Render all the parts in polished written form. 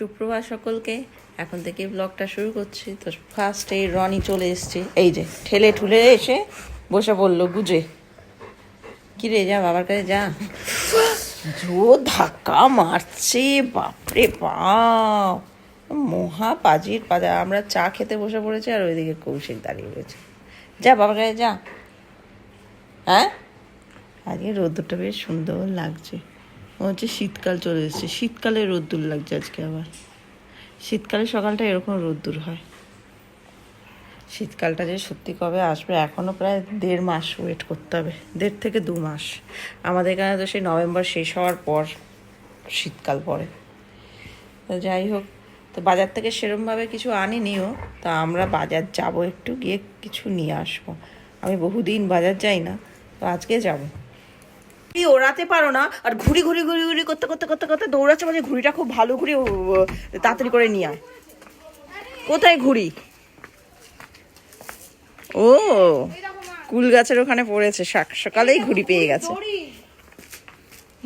সুপ্রভাত সকলকে। এখন থেকে ব্লগটা শুরু করছি। তো ফার্স্ট এই রনি চলে এসছে, এই যে ঠেলে ঠুলে এসে বসে পড়লো গুজে। কি রে, যা বাবার কাছে যা। জোর ধাক্কা মারছে, বাপরে বাপ, মহা পাজির পাজা। আমরা চা খেতে বসে পড়েছি আর ওইদিকে কৌশিক দাঁড়িয়ে রয়েছে। যা বাবার কাছে যা। হ্যাঁ, আজকে রোদ্দুরটা বেশ সুন্দর লাগছে। হচ্ছে শীতকাল চলে এসেছে, শীতকালে রোদ্দুর লাগছে আজকে। আবার শীতকালে সকালটা এরকম রোদ্দুর হয়। শীতকালটা যে সত্যি কবে আসবে এখনও প্রায় 1.5 মাস ওয়েট করতে হবে, 1.5 থেকে 2 মাস। আমাদের এখানে তো সেই নভেম্বর শেষ হওয়ার পর শীতকাল পড়ে। তো যাই হোক, তো বাজার থেকে সেরমভাবে কিছু আনিনিও। তা আমরা বাজার যাব, একটু গিয়ে কিছু নিয়ে আসবো। আমি বহুদিন বাজার যাই না, তো আজকে যাবো। ওড়াতে পারো না, আর ঘুরি ঘুরি ঘুরি ঘুরি করতে করতে করতে করতে দৌড়াচ্ছে। মানে ঘুড়িটা খুব ভালো ঘুরি, তাড়াতাড়ি করে নিয়ে আয়। কোথায় ঘুড়ি? ও, কুল গাছের ওখানে পড়েছে, সকালেই ঘুড়ি পেয়ে গেছে।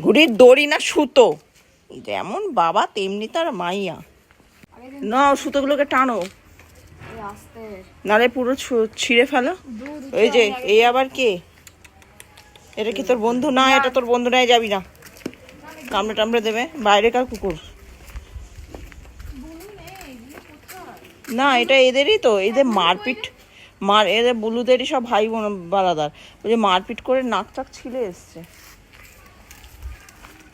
ঘুড়ির দড়ি না সুতো, যেমন বাবা তেমনি তার মাইয়া। না, সুতোগুলোকে টানো, নালে পুরো ছিঁড়ে ফেলো। ওই যে, এই আবার কে? এটা কি তোর বন্ধু? না, এটা তোর বন্ধু নয়, যাবি না, কামড়ে টামড়ে দেবে। বাইরেকার কুকুর না, এটা এদেরই তো, এদের মারপিট এদের বুলুদেরই সব ভাই বোন বালাদার। ওই যে মারপিট করে নাক টাক ছিলে এসছে,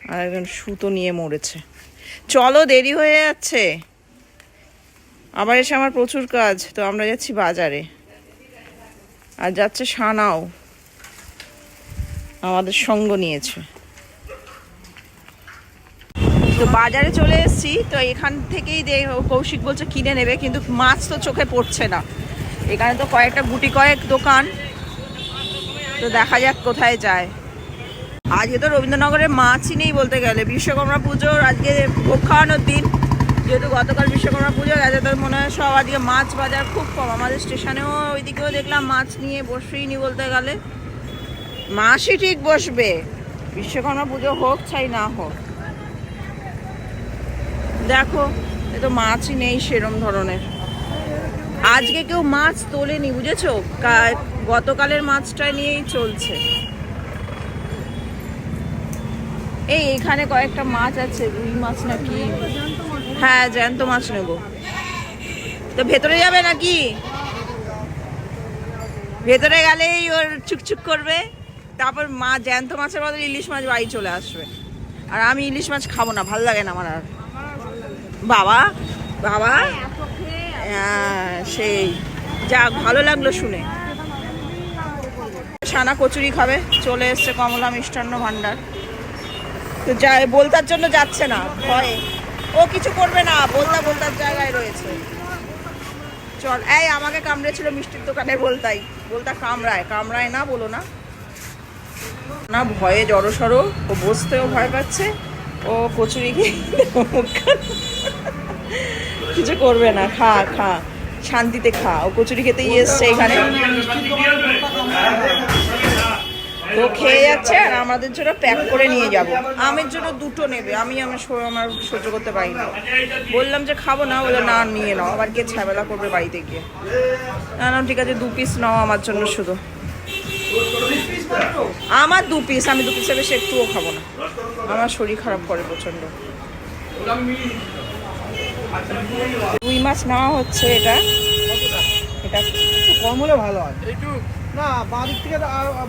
আর একজন সুতো নিয়ে মরেছে। চলো, দেরি হয়ে যাচ্ছে। আবার এসে আমার প্রচুর কাজ, তো আমরা যাচ্ছি বাজারে। আর যাচ্ছে সানাও, আমাদের সঙ্গ নিয়েছে। তো বাজারে চলে এসেছি। তো এখান থেকেই কৌশিক বলছে কিনে নেবে, কিন্তু মাছ তো চোখে পড়ছে না। এখানে তো কয়েকটা গুটি কয়েক দোকান, তো দেখা যাক কোথায় যায়। আজকে তো রবীন্দ্রনগরে মাছই নেই বলতে গেলে। বিশ্বকর্মা পুজোর আজকে ভোগ খাওয়ানোর দিন, যেহেতু গতকাল বিশ্বকর্মা পুজো গেছে, তো মনে হয় সব আজকে মাছ বাজার খুব কম। আমাদের স্টেশনেও ওইদিকেও দেখলাম মাছ নিয়ে বসেই নি বলতে গেলে। মাছই ঠিক বসবে, বিশ্বকর্মা পুজো হোক চাই না হোক। দেখো, এ তো মাছই নেই সেরম ধরনের। আজকে কেউ মাছ তোলেনি, বুঝেছো? গতকালের মাছটা নিয়েই চলছে। এই এখানে কয়েকটা মাছ আছে, রুই মাছ নাকি। হ্যাঁ, জ্যান্ত মাছ নেব। তো ভেতরে যাবে নাকি? ভেতরে গেলেই ওর চুকচুক করবে, তারপর জ্যান্ত মাছের বদলে ইলিশ মাছ বাড়ি চলে আসবে। আর আমি ইলিশ মাছ খাবো না, ভালো লাগে না আমার। আর বাবা বাবা, সেই যা ভালো লাগলো শুনে। সানা কচুরি খাবে, চলে এসছে কমলা মিষ্টান্ন ভান্ডার। তো বলতার জন্য যাচ্ছে না, ভয়ে। ও কিছু করবে না, বলতার জায়গায় রয়েছে। চল, এই আমাকে কামড়েছিল মিষ্টির দোকানে বলতা কামড়ায় না, বলো না। না, ভয়ে জড়সড়ো, ও বসতেও ভয় পাচ্ছে। ও কচুরি কিছু করবে না, খা শান্তিতে খা। ও কচুরি খেতেই এসছে এখানে, তো খেয়ে যাচ্ছে। আর আমাদের জন্য প্যাক করে নিয়ে যাব। আমের জন্য 2টো নেবে, আমার সহ্য করতে পারি না। বললাম যে খাবো না, বলে না নিয়ে নাও। আবার কে ঝামেলা করবে বাড়িতে গিয়ে। না, ঠিক আছে, 2 পিস নাও আমার জন্য শুধু। আমার 2 পিস, আমি 2 পিসের বেশি একটুও খাবো না, আমার শরীর খারাপ করে প্রচন্ড। রুই মাছ নেওয়া হচ্ছে। এটা কম হলে ভালো হয়। না, বাঁদিক থেকে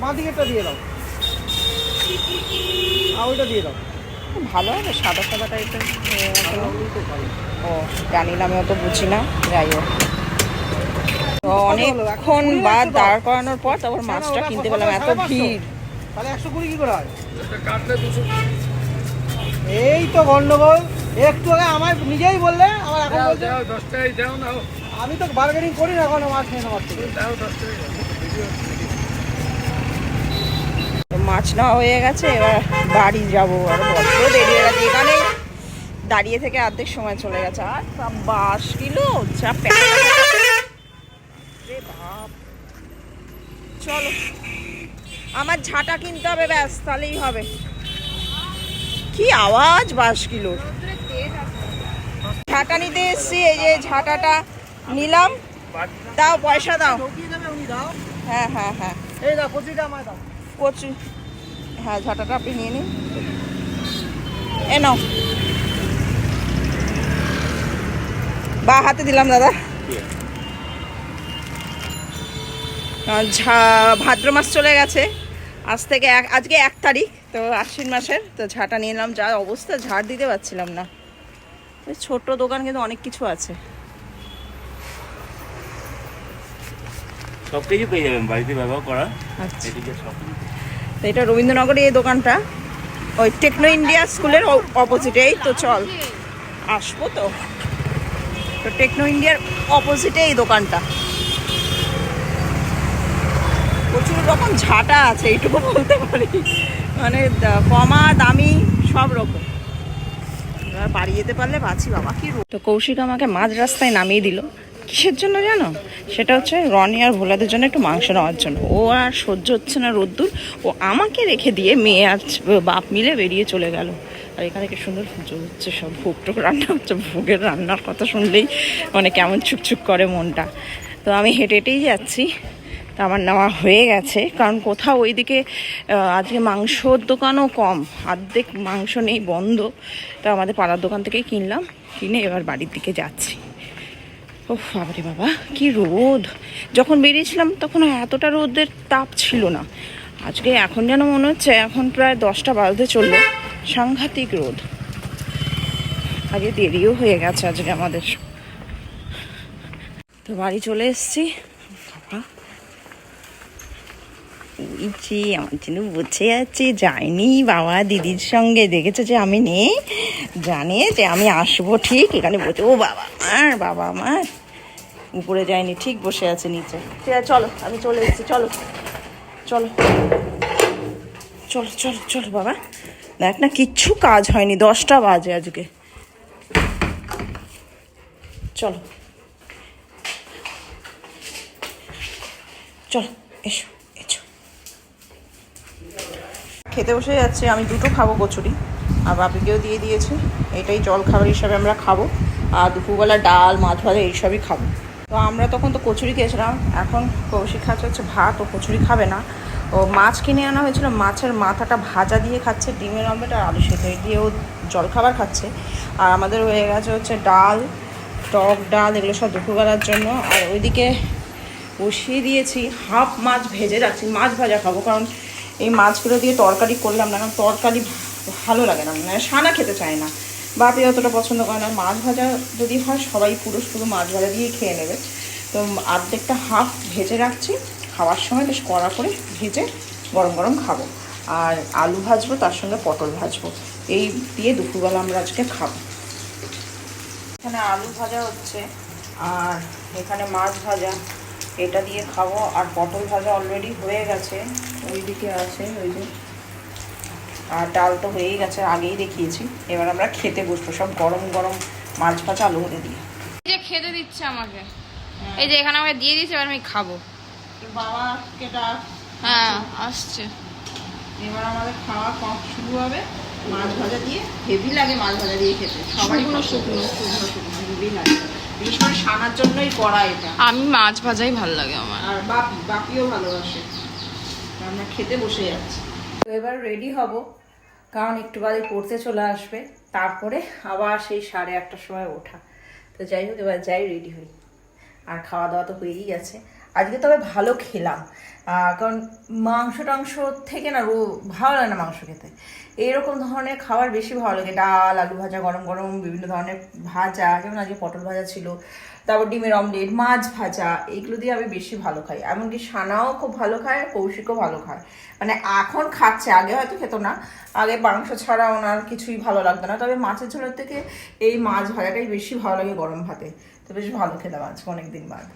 বাঁদিকেরটা দিয়ে দাও, আর ওইটা দিয়ে দাও, ভালো হবে। সাদা সাদা টাইপের। ও জানি না, আমি অত বুঝি না। যাই হোক, অনেকক্ষণ বাদ দাঁড় করানোর পর তারপর মাছটা কিনতে পেলাম, এত ভিড়। তাহলে 120 কি করে হয়? এই তো গন্ডগোল। একটু আগে আমার নিজেই বললে, আমার এখন বলছে 10 টাকাই দাও না। আমি তো বার্গেনিং করি না, এখন মাছ নিয়ে নেওয়ার থেকে দাও 10 টাকা। মাছ নেওয়া হয়ে গেছে, এবার বাড়ি যাবো। আর বড্ড দেরি হয়ে গেছে, এখানে দাঁড়িয়ে থেকে অর্ধেক সময় চলে গেছে। আর 22 কিলো যা চলো, আমার ঝাঁটা কিনতে হবে, ব্যাস, তাহলেই হবে। কি আওয়াজ 22 কিলোর। ঝাঁটা নিতে এসেছি, এই যে ঝাঁটাটা নিলাম। দাও পয়সা দাও। হ্যাঁ হ্যাঁ হ্যাঁ, এই দাও, কচুরিটা আমায় দাও। কচু, হ্যাঁ ঝাঁটাটা আপনি নিয়ে নিন। এ নাও, বা হাতে দিলাম দাদা। ভাদ্র মাস চলে গেছে, আজ থেকে আজকে 1 তারিখ, তো আশ্বিন মাসের। তো ঝাঁটা নিয়ে এলাম, যা অবস্থা ঝাড় দিতে পারছিলাম না। ছোট দোকান কিন্তু অনেক কিছু আছে। সবকিছু পেয়ে যাবেন বাড়িতে ব্যবহার করা। আচ্ছা, এদিকে সব তো এটা রবীন্দ্রনগরে এই দোকানটা, ওই টেকনো ইন্ডিয়া স্কুলের অপোজিটেই। তো চল, আসবো তো। তো টেকনো ইন্ডিয়ার অপোজিটে এই দোকানটা। প্রচুর রকম ঝাঁটা আছে, এইটুকু বলতে পারি, মানে কমা দামি সব রকম। এবার বাড়ি যেতে পারলে বাঁচি বাবা, কি তো কৌশিক আমাকে মাঝ রাস্তায় নামিয়ে দিল। কিসের জন্য জানো? সেটা হচ্ছে রনি আর ভোলাদের জন্য একটু মাংস নেওয়ার জন্য। ও আর সহ্য হচ্ছে না রোদ্দুর, ও আমাকে রেখে দিয়ে মেয়ে আর বাপ মিলে বেরিয়ে চলে গেল। আর এখানে কি সুন্দর পুজো হচ্ছে, সব ভোগ টোক রান্না হচ্ছে। ভোগের রান্নার কথা শুনলেই মানে কেমন ছুকছুক করে মনটা। তো আমি হেঁটে হেঁটেই যাচ্ছি। তা আমার নেওয়া হয়ে গেছে, কারণ কোথাও ওইদিকে আজকে মাংসর দোকানও কম, অর্ধেক মাংস নেই, বন্ধ। তো আমাদের পাড়ার দোকান থেকেই কিনলাম, কিনে এবার বাড়ির দিকে যাচ্ছি। ও বাবারে বাবা, কি রোদ! যখন বেরিয়েছিলাম তখন এতটা রোদের তাপ ছিল না। আজকে এখন যেন মনে হচ্ছে এখন প্রায় 10টা বাজতে চললো, সাংঘাতিক রোদ। আগে দেরিও হয়ে গেছে আজকে আমাদের। তো বাড়ি চলে এসেছি। বাবা, ওই যে আমার জন্য বসে আছে, যায়নি বাবা দিদির সঙ্গে। দেখেছে যে আমি নেই, জানে যে আমি আসবো ঠিক, এখানে বসে। ও বাবা আমার, বাবা আমার উপরে যায়নি, ঠিক বসে আছে নিচে। ঠিক আছে চলো, আমি চলে এসেছি, চলো চলো চলো চলো চলো বাবা। দেখ না, কিচ্ছু কাজ হয়নি, 10টা বাজে আজকে। চলো চলো, এসো এসো। খেতে বসে যাচ্ছে, আমি 2টো খাবো কচুরি, আর বাপিকেও দিয়ে দিয়েছি। এটাই জল খাবার হিসাবে আমরা খাবো, আর দুপুরবেলা ডাল মাছ ভাজা এইসবই খাবো। তো আমরা তখন তো কচুরি খেয়েছিলাম, এখন কৌশিক খাচ্ছে হচ্ছে ভাত, ও কচুরি খাবে না। ও মাছ কিনে আনা হয়েছিল, মাছের মাথাটা ভাজা দিয়ে খাচ্ছে, ডিমের অমলেট আর আলু সেদ্ধ দিয়ে ও জল খাবার খাচ্ছে। আর আমাদের হয়ে গেছে হচ্ছে ডাল, টক ডাল, এগুলো সব দুপুরবেলার জন্য। আর ওইদিকে বসিয়ে দিয়েছি, হাফ মাছ ভেজে রাখছি, মাছ ভাজা খাবো, কারণ এই মাছগুলো দিয়ে তরকারি করলাম না, কারণ তরকারি ভালো লাগে না, মানে সানা খেতে চায় না, বাপি অতটা পছন্দ করে না। মাছ ভাজা যদি হয় সবাই পুরো শুধু মাছ ভাজা দিয়েই খেয়ে নেবে। তো অর্ধেকটা হাফ ভেজে রাখছি, খাওয়ার সময় বেশ কড়া করে ভেজে গরম গরম খাবো। আর আলু ভাজবো, তার সঙ্গে পটল ভাজবো, এই দিয়ে দুপুরবেলা আমরা আজকে খাবো। এখানে আলু ভাজা হচ্ছে, আর এখানে মাছ ভাজা, এটা দিয়ে খাবো। আর পটল ভাজা অলরেডি হয়ে গেছে, ওইদিকে আছে ওই যে। আর ডাল তো হয়েই গেছে, আগেই দেখিয়েছি। এবার আমরা খেতে বসবো, সব গরম গরম মাছ ভাজা আলু ভেজে দিয়ে। এই যে খেতে দিচ্ছে আমাকে, এই যে এখানে আমাকে দিয়ে দিচ্ছে, এবার আমি খাবো। বাবা কেটা, হ্যাঁ আসছে। এবার আমাদের খাওয়া কম শুরু হবে মাছ ভাজা দিয়ে। হেভি লাগে মাছ ভাজা দিয়ে খেতে, সবারই শুকনো হেভি লাগে, বিশেষ করে সানার জন্যই করা এটা। আমি মাছ ভাজাই ভালো লাগে আমার। আর বাপিও ভালোবাসে। আমরা খেতে বসে যাচ্ছি। তো এবার রেডি হব, কারণ একটু বাদে পড়তে চলে আসবে, তারপরে আবার সেই 8:30টার সময় ওঠা। তো যাই হোক, এবার যাই রেডি হই। আর খাওয়া দাওয়া তো হয়েই গেছে আজকে, তবে ভালো খেলাম। কারণ মাংস টাংস থেকে না ভালো লাগে না মাংস খেতে, এইরকম ধরনের খাবার বেশি ভালো লাগে। ডাল, আলু ভাজা, গরম গরম বিভিন্ন ধরনের ভাজা, যেমন আজকে পটল ভাজা ছিল, তারপর ডিমের অমলেট, মাছ ভাজা, এগুলো দিয়ে আমি বেশি ভালো খাই। এমনকি সানাও খুব ভালো খায়, কৌশিকও ভালো খায়, মানে এখন খাচ্ছে, আগে হয়তো খেতো না। আগে মাংস ছাড়া ওনার কিছুই ভালো লাগতো না, তবে মাছের ঝোলের থেকে এই মাছ ভাজাটাই বেশি ভালো লাগে গরম ভাতে। তো বেশ ভালো খেলাম আজকে অনেকদিন বাদ।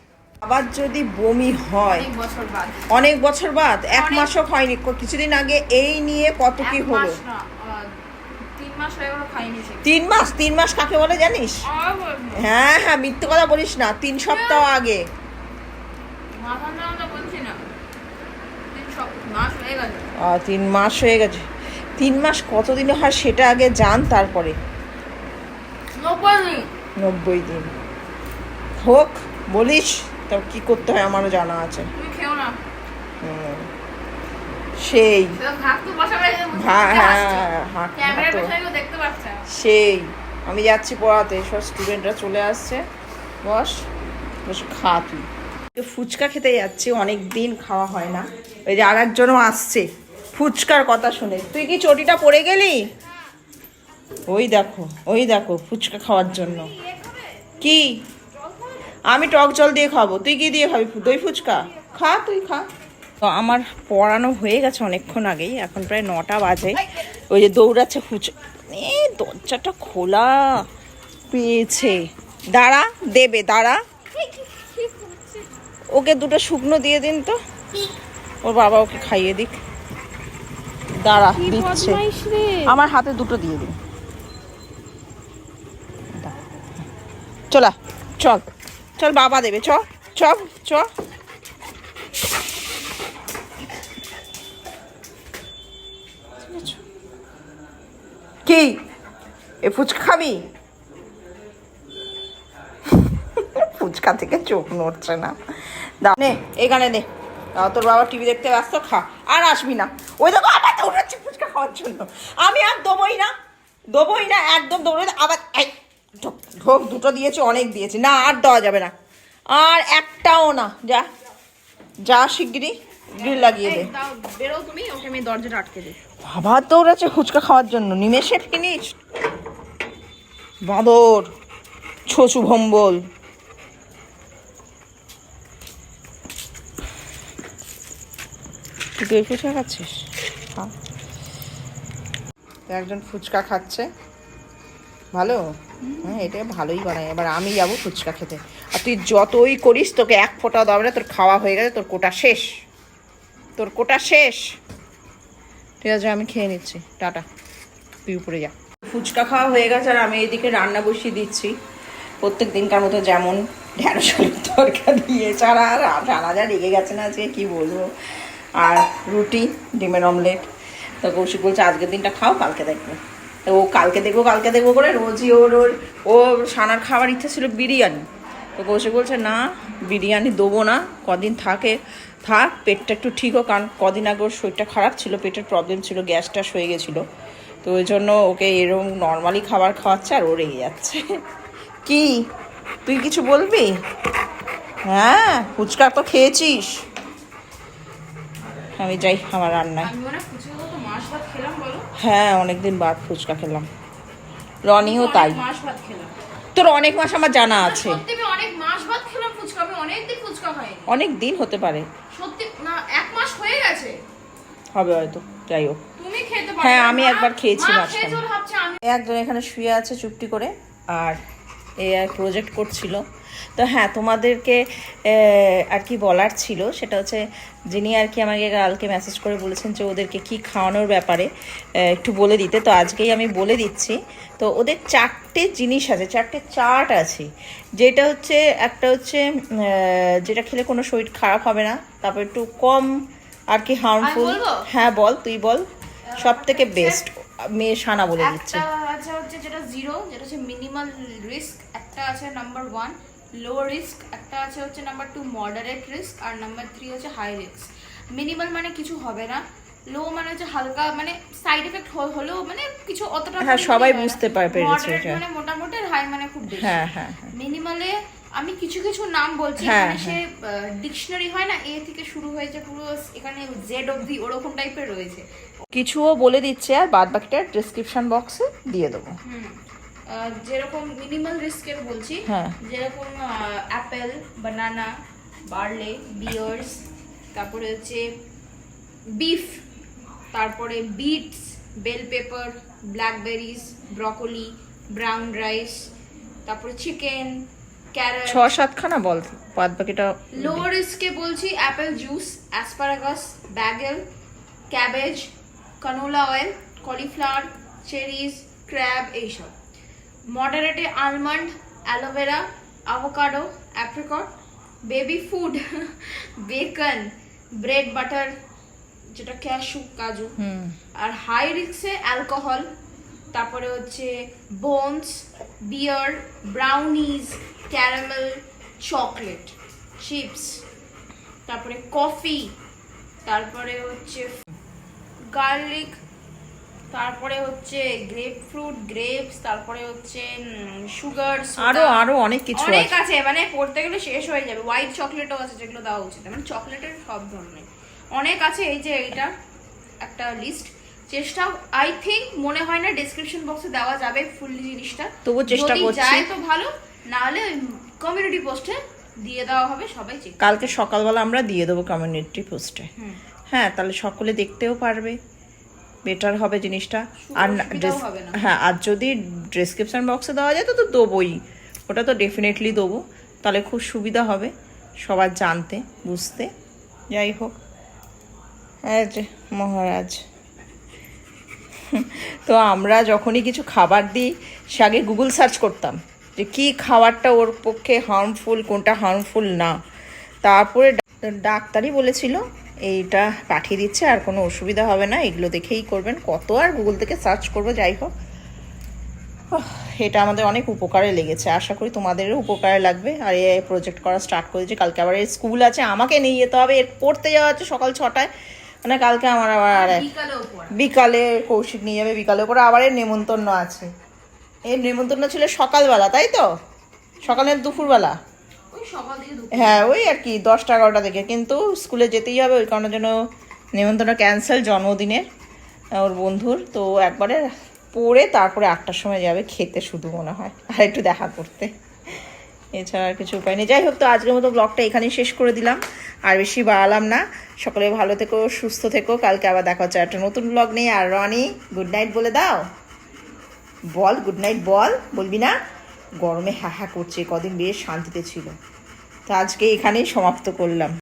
আবার যদি বমি হয় অনেক বছর বাদ, 1 মাসও হয়নি, কিছুদিন আগে এই নিয়ে কত কি হলো। 3 মাস কাকে বলে জানিস? হ্যাঁ হ্যাঁ, মিথ্যে কথা বলিস না, 3 সপ্তাহ আগে। 3 মাস হয়ে গেছে। 3 মাস কতদিনে হয় সেটা আগে জান, তারপরে। 90 দিন হোক, বলিস তো কি করতে হয় আমারও জানা আছে। তুমি খেও না। সেই ভাত তো বসাবে, হাঁক ক্যামেরার তো পেছনে কেউ দেখতে পাচ্ছে না। সেই আমি যাচ্ছি পড়াতে, সব স্টুডেন্টরা চলে আসছে। বস বসে খা তুই। ফুচকা খেতে যাচ্ছি, অনেক দিন খাওয়া হয় না। ওই যে আর একজনও আসছে ফুচকার কথা শুনে। তুই কি চটিটা পরে গেলি? ওই দেখো ফুচকা খাওয়ার জন্য। কি আমি টক জল দিয়ে খাবো, তুই কি দিয়ে খাবি? দই ফুচকা খা, তুই খা। তো আমার পড়ানো হয়ে গেছে অনেকক্ষণ আগেই, এখন প্রায় 9টা বাজে। ওই যে দৌড়াচ্ছে ফুচকা, দরজাটা খোলা পেয়েছে। দাঁড়া, দেবে দাঁড়া। ওকে দুটো শুকনো দিয়ে দিন তো, ওর বাবা ওকে খাইয়ে দিক। দাঁড়া, দিচ্ছে। আমার হাতে দুটো দিয়ে দিন। চল চল, বাবা দেবে। চ চ চ। কি এ ফুচকা খাবি? ফুচকা থেকে চোখ নড়ছে না। নে এখানে নে, তোর বাবা টিভি দেখতে ব্যস্ত, খা। আর আসবি না। ওই দেখো আবার দৌড়াচ্ছে ফুচকা খাওয়ার জন্য। আমি আর দেবোই না, একদম দৌড়ে আবার। ঢোক, দুটো দিয়েছে, অনেক দিয়েছে না, আর দেওয়া যাবে না, আর একটাও না। যা শিগগিরই গ্রিল লাগিয়ে দে। বেরো তুমি, ওকে আমি দরজাটা আটকে দিই। বাবা দৌড়াচ্ছে ফুচকা খাওয়ার জন্য। নিমেষে ফিনিশ। বাঁদর, ছচু ভম্বল। তুই দই ফুচকা খাচ্ছিস? একজন ফুচকা খাচ্ছে, ভালো। হ্যাঁ, এটা ভালোই বানায়। এবার আমি যাবো ফুচকা খেতে, আর তুই যতই করিস তোকে এক ফোঁটাও দাও না। তোর খাওয়া হয়ে গেছে, তোর কোটা শেষ। ঠিক আছে, আমি খেয়ে নিচ্ছি, টাটা। তুই উপরে যা। ফুচকা খাওয়া হয়ে গেছে, আর আমি এদিকে রান্না বসিয়ে দিচ্ছি প্রত্যেক দিনকার মতো, যেমন ঢেঁড়স আলুর তরকারি দিয়ে। ছাড়া আর রানা যা রেগে গেছে না আজকে, কি বলবো। আর রুটি, ডিমের অমলেট। তো কৌশিক বলছে আজকের দিনটা খাও, কালকে দেখবে। তো ও কালকে দেখবো করে রোজই ওর সানার খাওয়ার ইচ্ছা ছিল বিরিয়ানি। তো কৌশিক বলছে না, বিরিয়ানি দেবো না, কদিন থাক, পেটটা একটু ঠিক হোক। কারণ কদিন আগে ওর শরীরটা খারাপ ছিল, পেটের প্রবলেম ছিল, গ্যাস ট্যাস হয়ে গেছিলো। তো ওই জন্য ওকে এরকম নর্মালি খাবার খাওয়াচ্ছে, আর ও রেগে যাচ্ছে। কি তুই কিছু বলবি? হ্যাঁ, ফুচকা তো খেয়েছিস। আমি যাই আমার রান্নায়। হ্যাঁ, অনেকদিন বাদ ফুচকা খেলাম। রনিও তাই। তোর অনেক মাস আমার জানা আছে। অনেক দিন হতে পারে, হবে হয়তো, যাই হোক। হ্যাঁ, আমি একবার খেয়েছি মাঝখানে। একজন এখানে শুয়ে আছে চুপটি করে, আর এ আর প্রজেক্ট করছিল। তো হ্যাঁ, তোমাদেরকে আর কি বলার ছিল, সেটা হচ্ছে যিনি আর কি আমাকে কালকে মেসেজ করে বলেছেন যে ওদেরকে কি খাওয়ানোর ব্যাপারে একটু বলে দিতে। তো আজকেই আমি বলে দিচ্ছি। তো ওদের 4টে জিনিস আছে, 4টে চার্ট আছে। যেটা হচ্ছে, একটা হচ্ছে যেটা খেলে কোনো শরীর খারাপ হবে না, তারপর একটু কম আর কি হার্মফুল। হ্যাঁ বল, তুই বল। সব থেকে বেস্ট মেয়ে সানা বলে দিচ্ছে। একটা হচ্ছে যেটা 0, যেটা হচ্ছে মিনিমাল রিস্ক। একটা আছে নাম্বার 1 লো রিস্ক। একটা আছে হচ্ছে নাম্বার 2 মডারেট রিস্ক। আর নাম্বার 3 হচ্ছে হাই রিস্ক। মিনিমাল মানে কিছু হবে না, লো মানে হচ্ছে হালকা, মানে সাইড এফেক্ট হলেও মানে কিছু অতটা। হ্যাঁ, সবাই বুঝতে পেরেছে। মডারেট মানে মোটামুটি, আর হাই মানে খুব বেশি। হ্যাঁ হ্যাঁ। মিনিমালে আমি কিছু নাম বলছি, মানে সে ডিকশনারি হয় না, এ থেকে শুরু হয়েছে পুরো এখানে জেড অবধি, ওরকম টাইপের রয়েছে। কিছুও বলে দিচ্ছে, আর বাদ বাকিটা ডেসক্রিপশন বক্সে দিয়ে দেবো। যেরকম মিনিমাল রিস্কের বলছি, যেরকম অ্যাপেল, বানানা, বার্লে, বিয়ার্স, তারপরে হচ্ছে বিফ, তারপরে beets, bell pepper, blackberries, broccoli, brown rice, তারপরে চিকেন, ক্যারট। 6-7 খানা বল, বাদ বাকিটা। লো রিস্কে বলছি apple juice, asparagus, bagel, cabbage, canola oil, cauliflower, cherries, crab, এইসব। মডারেটে almond, aloe vera, avocado, apricot, baby food, bacon, bread butter, যেটা ক্যাশু, কাজু। আর হাই রিস্কে অ্যালকোহল, তারপরে হচ্ছে bones, beer, brownies, caramel, chocolate, chips, তারপরে কফি, তারপরে হচ্ছে গার্লিক, তারপরে হচ্ছে গ্রেপ ফ্রুট, গ্রেপস, তারপরে হচ্ছে সুগার, আরো অনেক কিছু অনেক আছে। আছে, মানে পড়তে গেলে শেষ হয়ে যাবে। হোয়াইট চকলেটও আছে যেগুলো দেওয়া উচিত, মানে চকলেটের সব ধরনের অনেক আছে। এই যে এইটা একটা লিস্ট, চেষ্টা আই থিঙ্ক মনে হয় না ডেসক্রিপশন বক্সে দেওয়া যাবে ফুললি জিনিসটা, তবু চেষ্টা যদি করছি। যায় তো ভালো, না হলে কমিউনিটি পোস্টে দিয়ে দেওয়া হবে, সবাই চেক। কালকে সকালবেলা আমরা দিয়ে দেবো কমিউনিটি পোস্টে। হ্যাঁ, তাহলে সকলে দেখতেও পারবে, বেটার হবে জিনিসটা। আর অসুবিধাও হবে না। হ্যাঁ, আর যদি ডেসক্রিপশন বক্সে দেওয়া যায় তো দেবোই, ওটা তো ডেফিনেটলি দেবো, তাহলে খুব সুবিধা হবে সবার জানতে বুঝতে। যাই হোক, এই যে মহারাজ। তো আমরা যখনই কিছু খাবার দিই সে আগে গুগল সার্চ করতাম যে কী খাবারটা ওর পক্ষে হার্মফুল, কোনটা হার্মফুল না। তারপরে ডাক্তারই বলেছিল এইটা পাঠিয়ে দিচ্ছে, আর কোনো অসুবিধা হবে না, এগুলো দেখেই করবেন। কত আর গুগল থেকে সার্চ করবো। যাই হোক, এটা আমাদের অনেক উপকারে লেগেছে, আশা করি তোমাদেরও উপকারে লাগবে। আর এই প্রজেক্ট করা স্টার্ট করেছে, কালকে আবার এর স্কুল আছে, আমাকে নিয়ে যেতে হবে, এর পড়তে যাওয়া হচ্ছে সকাল 6টায়, মানে কালকে আমার আবার বিকালে কৌশিক নিয়ে যাবে, বিকালে পরে আবার এর নেমন্তন্ন আছে। এর নেমন্তন্ন ছিল সকালবেলা, তাই তো? সকালের দুপুরবেলা, হ্যাঁ ওই আর কি 10টা-11টা থেকে, কিন্তু স্কুলে যেতেই হবে, ওই কারণের জন্য নেমন্তন্ন ক্যান্সেল জন্মদিনের ওর বন্ধুর। তো একবারে পড়ে তারপরে 8টার সময় যাবে খেতে শুধু মনে হয়, আর একটু দেখা করতে, এছাড়া আর কিছু উপায় নেই। যাই হোক, তো আজকের মতো ব্লগটা এখানেই শেষ করে দিলাম, আর বেশি বাড়ালাম না। সকলে ভালো থেকো, সুস্থ থেকো, কালকে আবার দেখা হচ্ছে একটা নতুন ব্লগ নিয়ে। আর রনি, গুড নাইট বলে দাও, বল গুড নাইট, বলবি না? গরমে হ্যাঁ করছে, কদিন বেশ শান্তিতে ছিল। তো আজকে এখানেই সমাপ্ত করলাম।